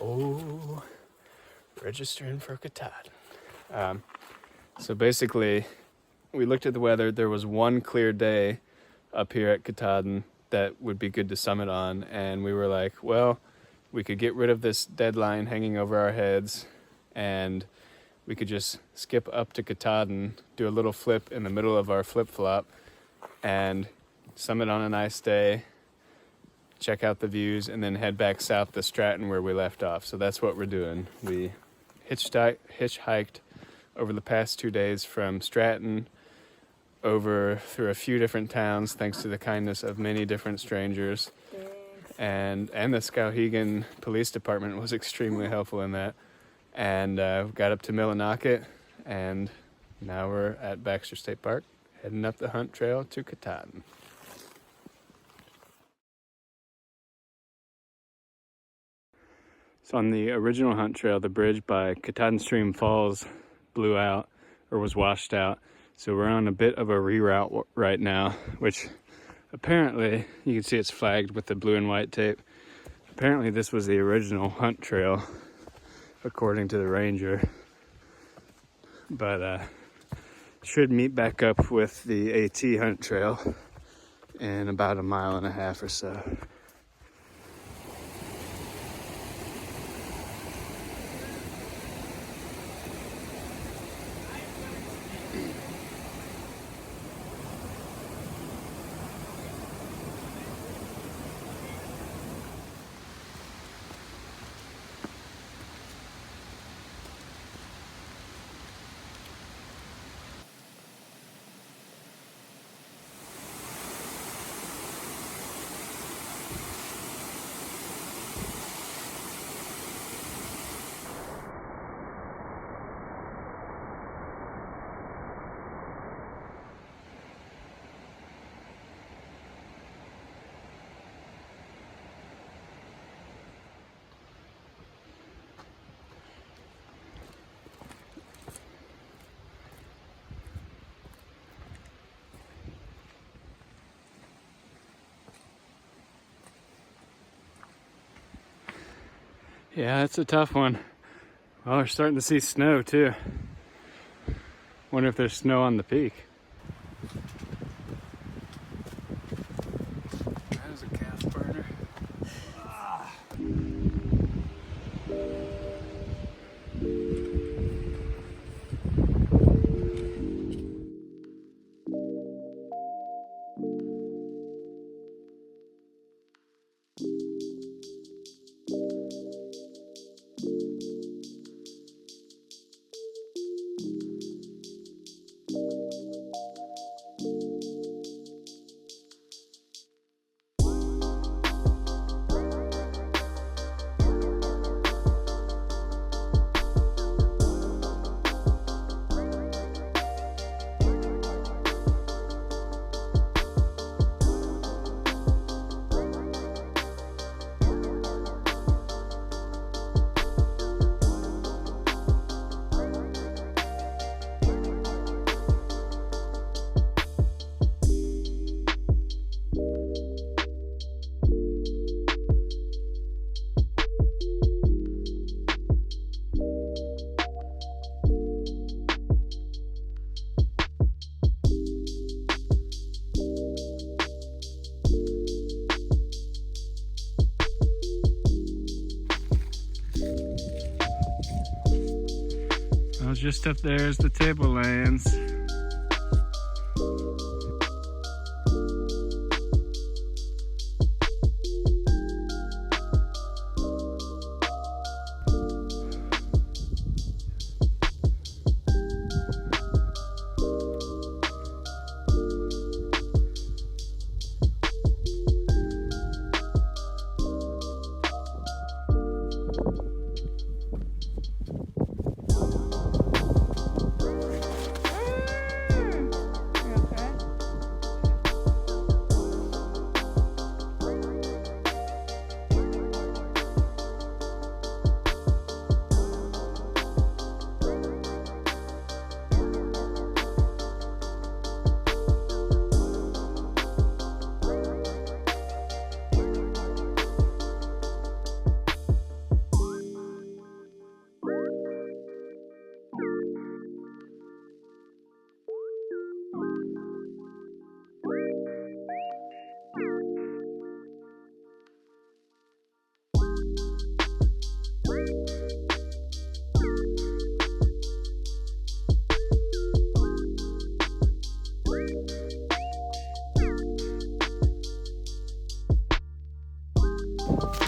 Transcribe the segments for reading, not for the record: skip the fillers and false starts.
Oh, registering for Katahdin. So basically, we looked at the weather. There was one clear day up here at Katahdin that would be good to summit on, and we were like, well, we could get rid of this deadline hanging over our heads, and we could just skip up to Katahdin, do a little flip in the middle of our flip-flop, and summit on a nice day, check out the views, and then head back south to Stratton where we left off. So that's what we're doing. We hitchhiked over the past 2 days from Stratton over through a few different towns, thanks to the kindness of many different strangers. And the Skowhegan Police Department was extremely helpful in that. And got up to Millinocket, and now we're at Baxter State Park, heading up the hunt trail to Katahdin. So on the original hunt trail, the bridge by Katahdin Stream Falls blew out, or was washed out. So we're on a bit of a reroute right now, which apparently, you can see it's flagged with the blue and white tape. Apparently this was the original hunt trail, according to the ranger. But should meet back up with the AT hunt trail in about 1.5 miles or so. Yeah, it's a tough one. Well, we're starting to see snow too. Wonder if there's snow on the peak. That is a calf burner. Well, just up there is the tablelands.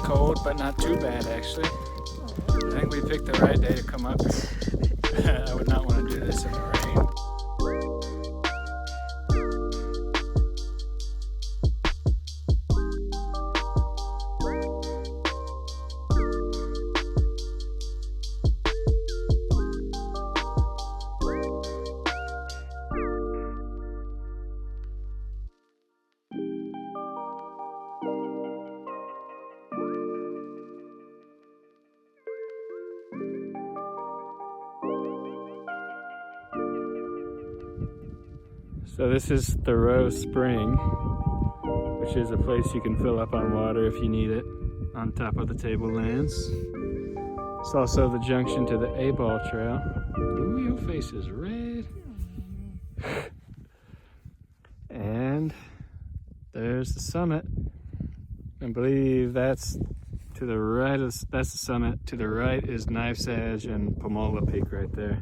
Cold, but not too bad actually. I think we picked the right day to come up here. I would not want to do this in the rain. So this is Thruhike Spring, which is a place you can fill up on water if you need it, on top of the tablelands. It's also the junction to the A-Ball Trail. Ooh, your face is red. And there's the summit. I believe that's to the right of, that's the summit. To the right is Knife's Edge and Pomola Peak right there.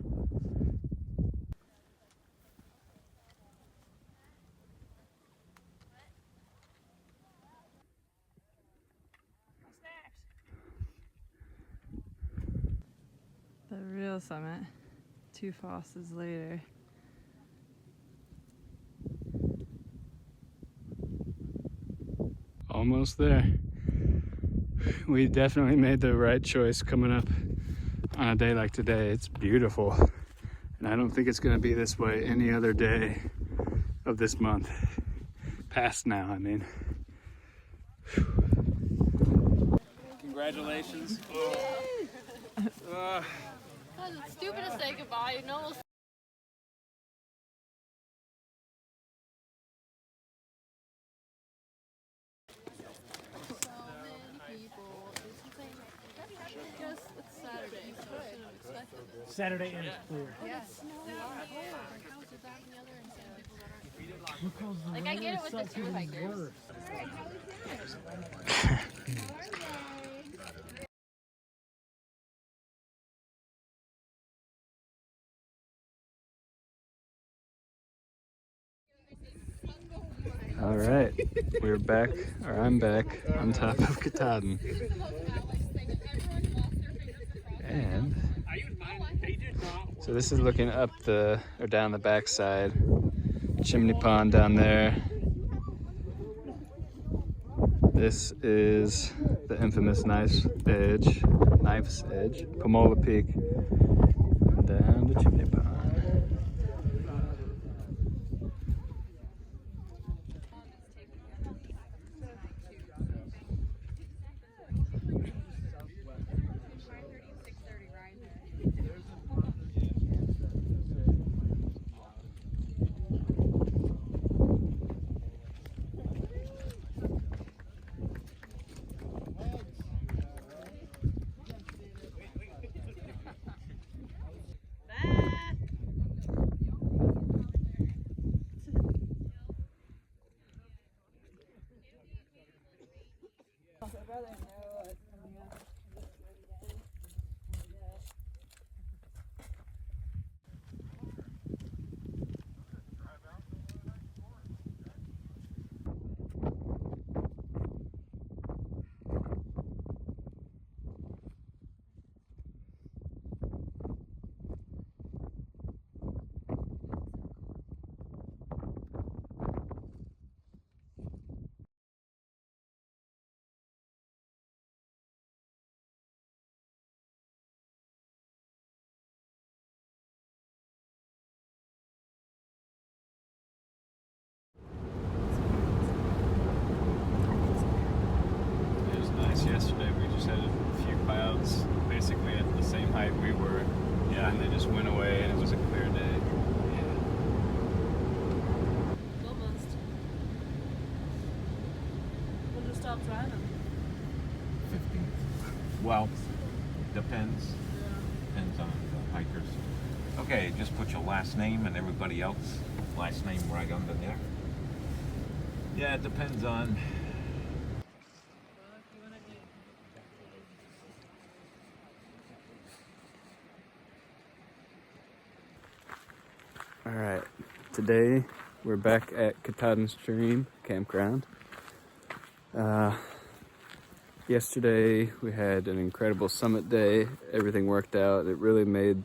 The real summit, 2 fosses later. Almost there. We definitely made the right choice coming up on a day like today. It's beautiful. And I don't think it's gonna be this way any other day of this month. Past now, I mean. Congratulations. That was stupid to say goodbye. No, we'll so many people. Yes, it's Saturday. So I shouldn't have expected it. Saturday and it's clear. Yes. Like I get it with the Thruhikers. All right, we're back, or I'm back on top of Katahdin. And so this is looking up the, or down the backside. Chimney Pond down there. This is the infamous Knife's Edge, Pomola Peak, and down the Chimney Pond. Yesterday we just had a few clouds basically at the same height we were, and they just went away and it was a clear day. Almost. When did you stop driving? 50. Well, depends. Depends on the hikers. Okay, just put your last name and everybody else last name right under there. Yeah, it depends on. All right, today we're back at Katahdin Stream Campground. yesterday we had an incredible summit day. Everything worked out. It really made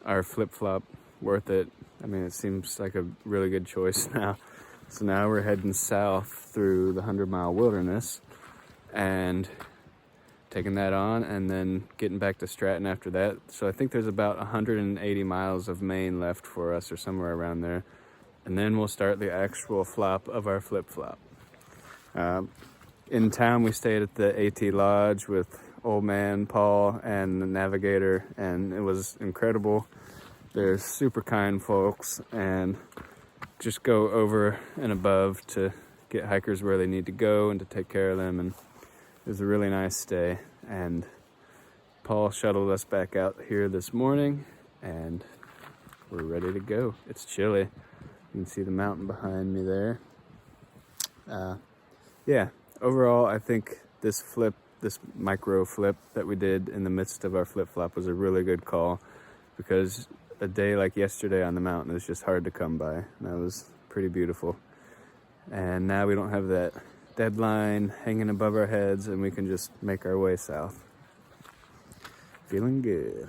our flip-flop worth it. I mean, it seems like a really good choice now. So now we're heading south through the 100-mile wilderness and taking that on and then getting back to Stratton after that. So I think there's about 180 miles of Maine left for us or somewhere around there. And then we'll start the actual flop of our flip-flop. In town, we stayed at the AT Lodge with old man Paul and the navigator, and it was incredible. They're super kind folks and just go over and above to get hikers where they need to go and to take care of them. And it was a really nice stay. And Paul shuttled us back out here this morning, and we're ready to go. It's chilly. You can see the mountain behind me there. Yeah, overall, I think this micro flip that we did in the midst of our flip-flop was a really good call, because a day like yesterday on the mountain is just hard to come by. And that was pretty beautiful. And now we don't have that deadline hanging above our heads, and we can just make our way south. Feeling good.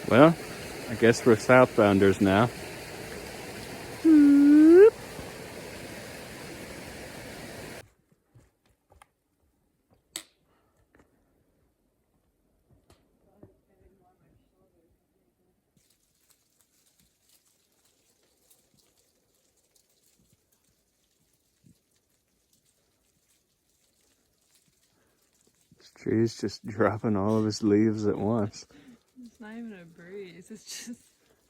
Well, I guess we're southbounders now. This tree's just dropping all of his leaves at once. It's not even a breeze, it's just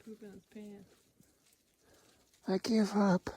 pooping his pants. I give up.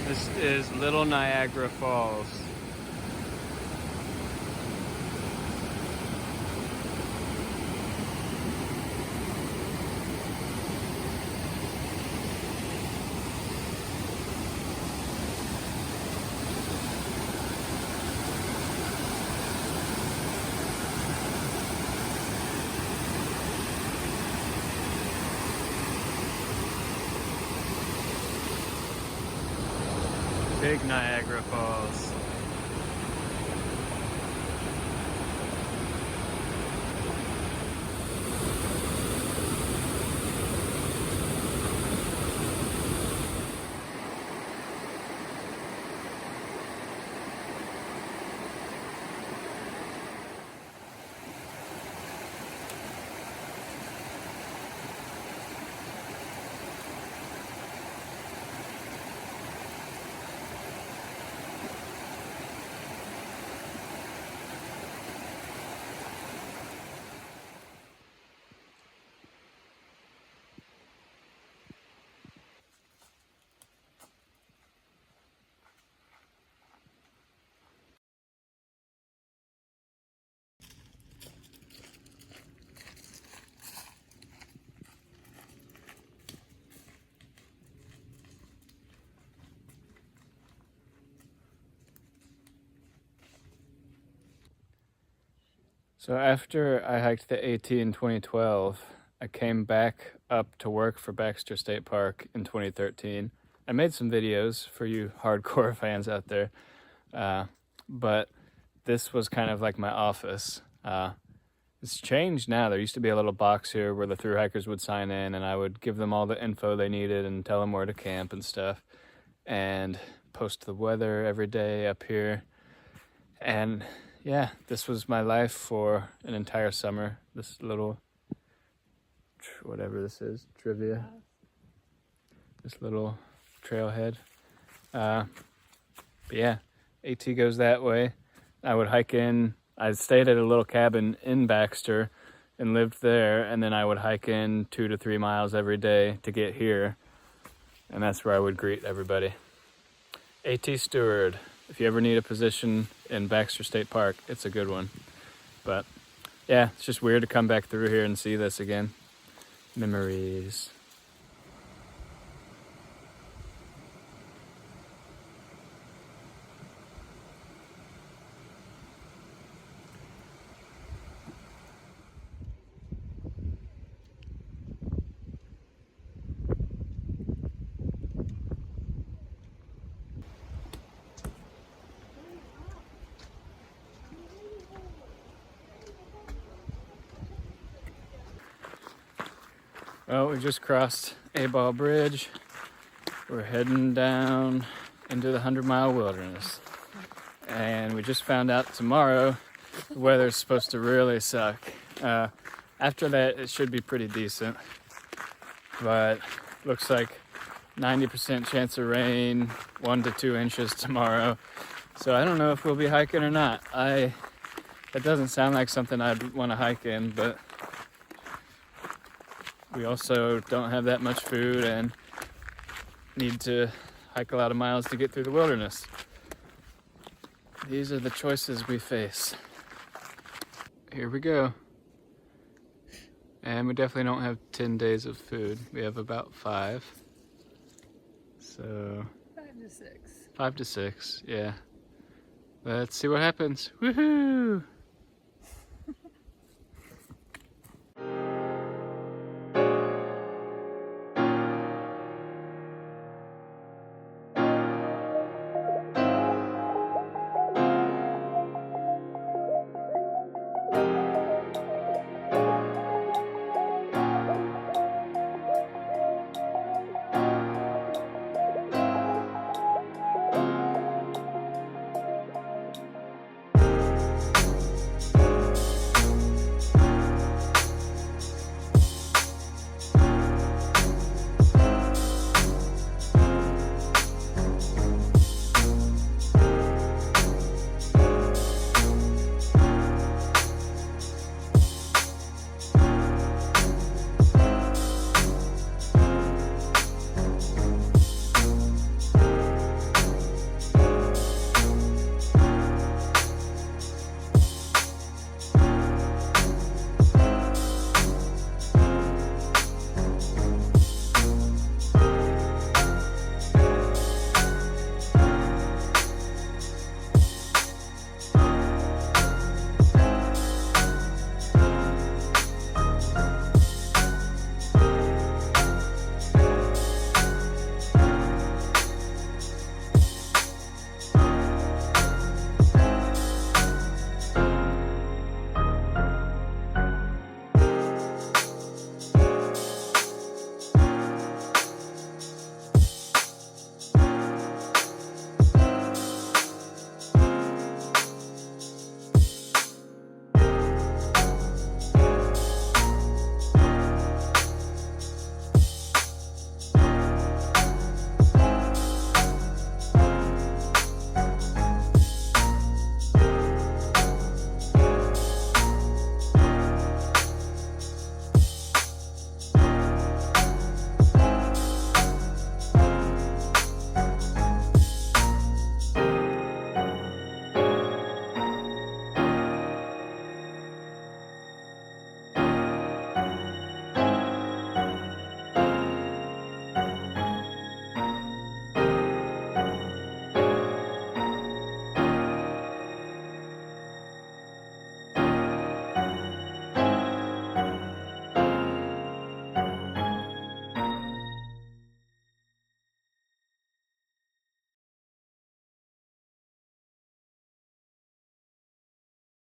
This is Little Niagara Falls. Big Niagara Falls. So after I hiked the AT in 2012, I came back up to work for Baxter State Park in 2013. I made some videos for you hardcore fans out there, but this was kind of like my office. It's changed now. There used to be a little box here where the thru hikers would sign in, and I would give them all the info they needed and tell them where to camp and stuff, and post the weather every day up here. And yeah, this was my life for an entire summer. This little, whatever this is, trivia. This little trailhead. But yeah, AT goes that way. I would hike in. I stayed at a little cabin in Baxter and lived there, and then I would hike in 2 to 3 miles every day to get here, and that's where I would greet everybody. AT Steward. If you ever need a position in Baxter State Park, it's a good one. But yeah, it's just weird to come back through here and see this again. Memories. Well, we just crossed A-Ball Bridge. We're heading down into the 100-mile wilderness. And we just found out tomorrow the weather's supposed to really suck. After that, it should be pretty decent. But looks like 90% chance of rain, 1 to 2 inches tomorrow. So I don't know if we'll be hiking or not. That doesn't sound like something I'd want to hike in, but we also don't have that much food and need to hike a lot of miles to get through the wilderness. These are the choices we face. Here we go. And we definitely don't have 10 days of food. We have about 5. So 5 to 6. 5 to 6, yeah. Let's see what happens. Woohoo!